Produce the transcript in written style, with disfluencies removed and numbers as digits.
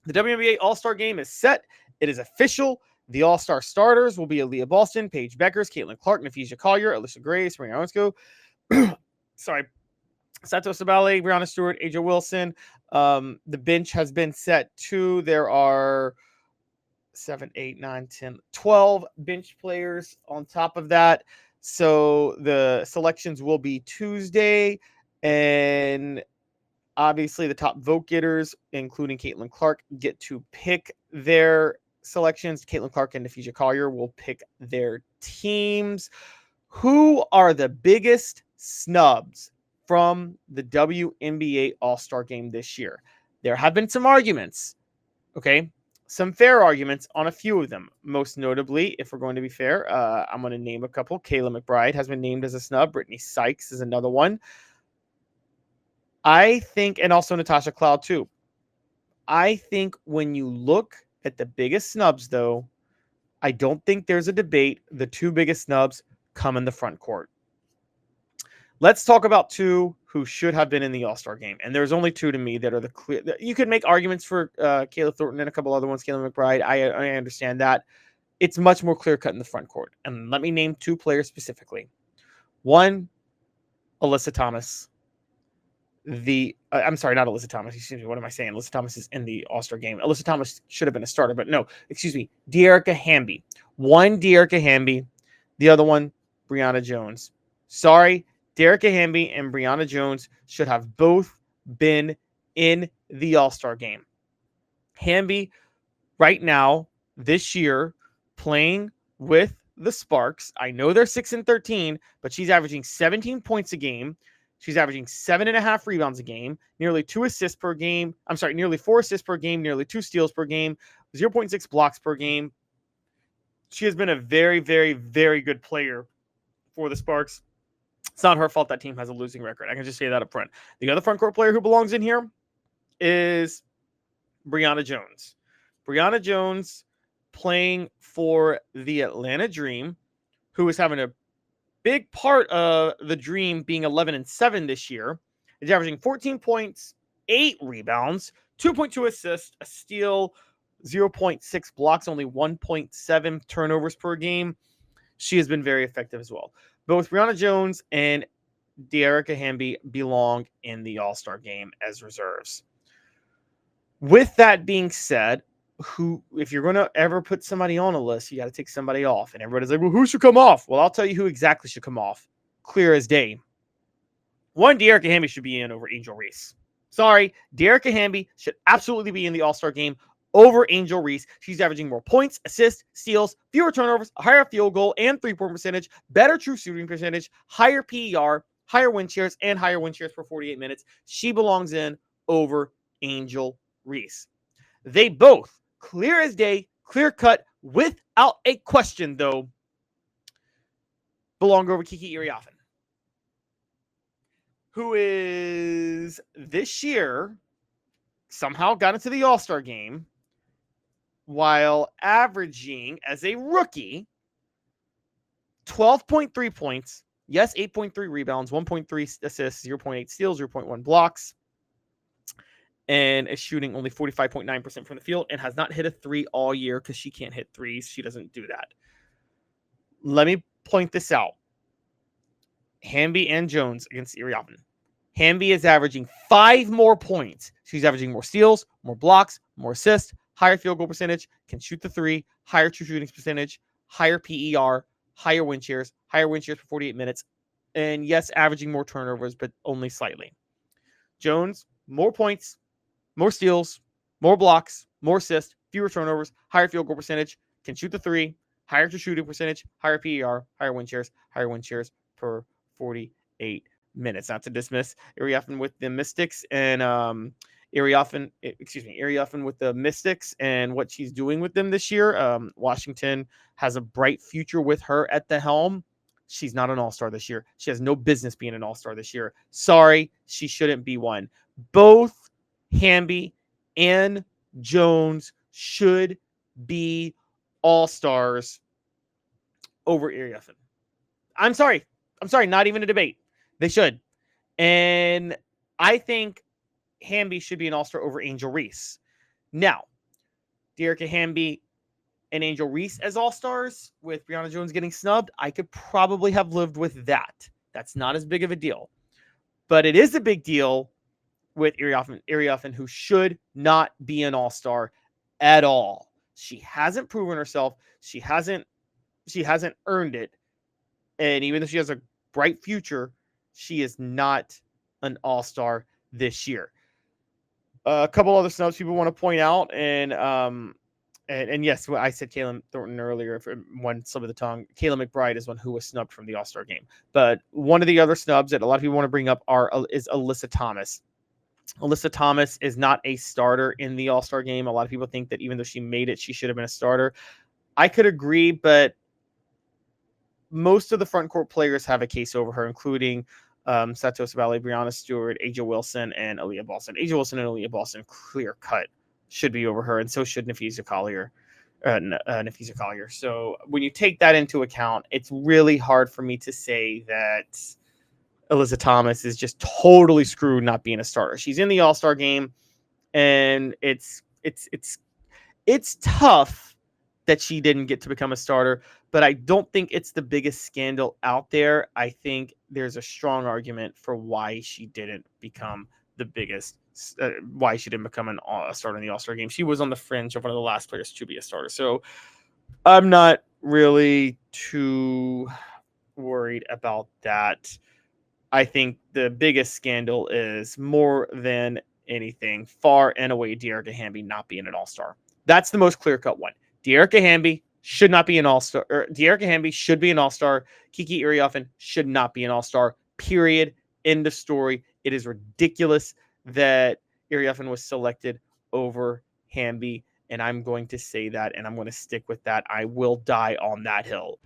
The WNBA All-Star Game is set. It is official. The All-Star starters will be Aaliyah Boston, Paige Beckers, Caitlin Clark, Nafisa Collier, Alicia Gray, Serena Owensco, sorry, Sato Sabale, Brianna Stewart, Aja Wilson. The bench has been set too. There are 7, 8, 9, 10, 12 bench players on top of that. So the selections will be Tuesday, and obviously the top vote getters, including Caitlin Clark, get to pick their selections. Caitlin Clark and Nafisa Collier will pick their teams. Who are the biggest snubs from the WNBA All-Star Game this year? There have been some arguments, okay? Some fair arguments on a few of them. Most notably, if we're going to be fair, I'm going to name a couple. Kayla McBride has been named as a snub. Brittany Sykes is another one. I think, and also Natasha Cloud too. I think when you look at the biggest snubs, though, I don't think there's a debate. The two biggest snubs come in the front court. Let's talk about two who should have been in the All-Star game. And there's only two to me that are the clear. You could make arguments for Kayla Thornton and a couple other ones, Kayla McBride. I understand that. It's much more clear-cut in the front court. And let me name two players specifically. One, Alyssa Thomas. I'm sorry, not Alyssa Thomas. Excuse me. What am I saying? Alyssa Thomas is in the All-Star game. Alyssa Thomas should have been a starter, but no. Excuse me. Dearica Hamby. One, Dearica Hamby. The other one, Brianna Jones. Sorry, Dearica Hamby and Brianna Jones should have both been in the All-Star game. Hamby, right now, this year, playing with the Sparks. I know they're 6-13, but she's averaging 17 points a game. She's averaging 7.5 rebounds a game, nearly 2 assists per game. I'm sorry, nearly 4 assists per game, nearly 2 steals per game, 0.6 blocks per game. She has been a very, very, very good player for the Sparks. It's not her fault that team has a losing record. I can just say that up front. The other front court player who belongs in here is Brianna Jones. Brianna Jones playing for the Atlanta Dream, who is having a big part of the Dream being 11-7 this year. Is averaging 14 points, 8 rebounds, 2.2 assists, a steal, 0.6 blocks, only 1.7 turnovers per game. She has been very effective as well. Both Brianna Jones and Dearica Hamby belong in the All-Star game as reserves. With that being said, if you're going to ever put somebody on a list, you got to take somebody off. And everybody's like, well, who should come off? Well, I'll tell you who exactly should come off. Clear as day. One, Dearica Hamby should be in over Angel Reese. Sorry, Dearica Hamby should absolutely be in the All-Star game over Angel Reese. She's averaging more points, assists, steals, fewer turnovers, a higher field goal and three-point percentage, better true shooting percentage, higher PER, higher win shares, and higher win shares per 48 minutes. She belongs in over Angel Reese. They both, clear as day, clear cut, without a question, though, belong over Kiki Iriafen, who is this year somehow got into the All-Star game while averaging, as a rookie, 12.3 points, yes, 8.3 rebounds, 1.3 assists, 0.8 steals, 0.1 blocks, and is shooting only 45.9% from the field and has not hit a three all year because she can't hit threes. She doesn't do that. Let me point this out. Hamby and Jones against Iriafen. Hamby is averaging 5 more points. She's averaging more steals, more blocks, more assists, higher field goal percentage, can shoot the three, higher true shooting percentage, higher PER, higher win shares for 48 minutes, and yes, averaging more turnovers, but only slightly. Jones, more points, more steals, more blocks, more assists, fewer turnovers, higher field goal percentage, can shoot the three, higher true shooting percentage, higher PER, higher win shares per 48 minutes. Not to dismiss Iriafen with the Mystics and Iriafen with the Mystics and what she's doing with them this year. Washington has a bright future with her at the helm. She's not an all-star this year. She has no business being an all-star this year. Sorry, she shouldn't be one. Both Hamby and Jones should be all-stars over Iriafen. I'm sorry, not even a debate. They should. And I think Hamby should be an all-star over Angel Reese. Now, Dearica Hamby and Angel Reese as all-stars with Brianna Jones getting snubbed, I could probably have lived with that. That's not as big of a deal. But it is a big deal with Iriafen, who should not be an all-star at all. She hasn't proven herself. She hasn't earned it. And even though she has a bright future, she is not an all-star this year. A couple other snubs people want to point out, and yes, I said Kayla Thornton earlier for one slip of the tongue. Kayla McBride is one who was snubbed from the All-Star game. But one of the other snubs that a lot of people want to bring up is Alyssa Thomas. Alyssa Thomas is not a starter in the All-Star game. A lot of people think that even though she made it, she should have been a starter. I could agree, but most of the front court players have a case over her, including Sato Sabally, Brianna Stewart, A'ja Wilson, and Aaliyah Boston. A'ja Wilson and Aaliyah Boston, clear cut, should be over her, and so should Nafisa Collier. So when you take that into account, it's really hard for me to say that Alyssa Thomas is just totally screwed not being a starter. She's in the All-Star game, and it's tough that she didn't get to become a starter, but I don't think it's the biggest scandal out there. I think there's a strong argument for why she didn't become the biggest, why she didn't become a starter in the All-Star game. She was on the fringe of one of the last players to be a starter. So I'm not really too worried about that. I think the biggest scandal is more than anything, far and away, Dearica Hamby not being an all-star. That's the most clear-cut one. Dearica Hamby should not be an all-star. Dearica Hamby should be an all-star. Kiki Iriafen should not be an all-star. Period. End of story. It is ridiculous that Iriafen was selected over Hamby, and I'm going to say that, and I'm going to stick with that. I will die on that hill.